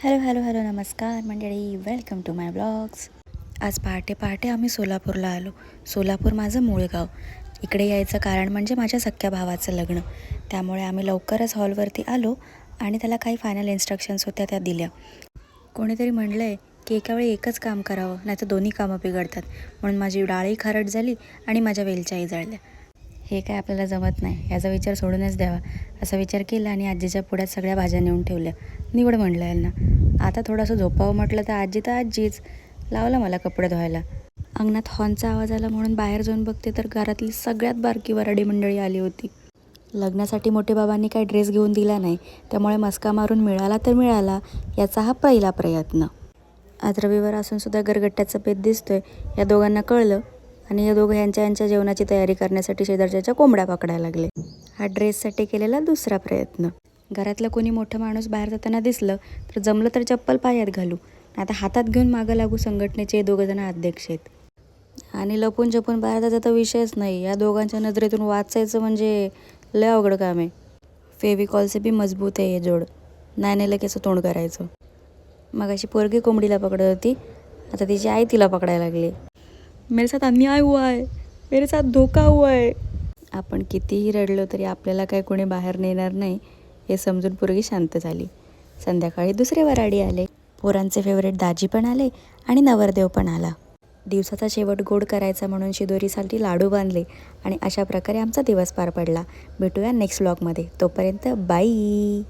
Hello hello hello नमस्कार मंडळी, welcome to my blogs. आज पहाटे पहाटे आम्ही सोलापूरला आलो. सोलापूर माझं मूळ गाव. इकडे यायचं कारण म्हणजे माझ्या सख्ख्या भावाचं लग्न. त्यामुळे आम्ही लवकरच हॉलवरती आलो आणि त्याला काही फायनल इन्स्ट्रक्शन्स होत्या त्या दिल्या. कोणीतरी म्हणलं आहे की एका वेळी एकच काम करावं, नाही तर दोन्ही कामं बिघडतात. म्हणून माझी डाळही खारट झाली आणि माझ्या वेलच्याही जळल्या. हे काय आपल्याला जमत नाही, याचा विचार सोडूनच द्यावा असा विचार केला आणि आजीच्या पुढ्यात सगळ्या भाज्या नेऊन ठेवल्या. निवड म्हणलं यांना. आता थोडंसं झोपावं म्हटलं तर आजीच लावला मला कपडे धुवायला. अंगणात हॉर्नचा आवाज आला म्हणून बाहेर जाऊन बघते तर घरातली सगळ्यात बारकी वराडी मंडळी आली होती. लग्नासाठी मोठे बाबांनी काही ड्रेस घेऊन दिला नाही, त्यामुळे मस्का मारून मिळाला तर मिळाला याचा हा पहिला प्रयत्न. आज रविवार असून सुद्धा गरगट्ट्याचा पेत दिसतोय. या दोघांना कळलं आणि या दोघं यांच्या जेवणाची तयारी करण्यासाठी शेजारच्या कोंबड्या पकडायला लागले. हा ड्रेससाठी केलेला दुसरा प्रयत्न. घरातलं कोणी मोठं माणूस बाहेर जाताना दिसलं तर जमलं तर चप्पल पायात घालू, आता हातात घेऊन मागं लागू. संघटनेचे हे दोघं जण अध्यक्ष आहेत. आणि लपून छपून बाहेर जायचा तर विषयच नाही. या दोघांच्या नजरेतून वाचायचं म्हणजे लय अवघड काम आहे. फेविकॉलचे बी मजबूत आहे हे जोड. नाही लगेच तोंड करायचं. मग अशी पोरगी कोंबडीला पकडत होती, आता तिची आई तिला पकडायला लागली. मेरे साथ अन्याय हुआ है, मेरे साथ धोका हुआ है. आपण कितीही रडलो तरी आपल्याला काय कोणी बाहेर नेणार नाही हे समजून पोरगी शांत झाली. संध्याकाळी दुसरे वराडी आले. पोरांचे फेवरेट दाजी पण आले आणि नवरदेव पण आला. दिवसाचा शेवट गोड करायचा म्हणून शिदोरीसाठी लाडू बांधले आणि अशा प्रकारे आमचा दिवस पार पडला. भेटूया नेक्स्ट व्लॉगमध्ये. तोपर्यंत बाई.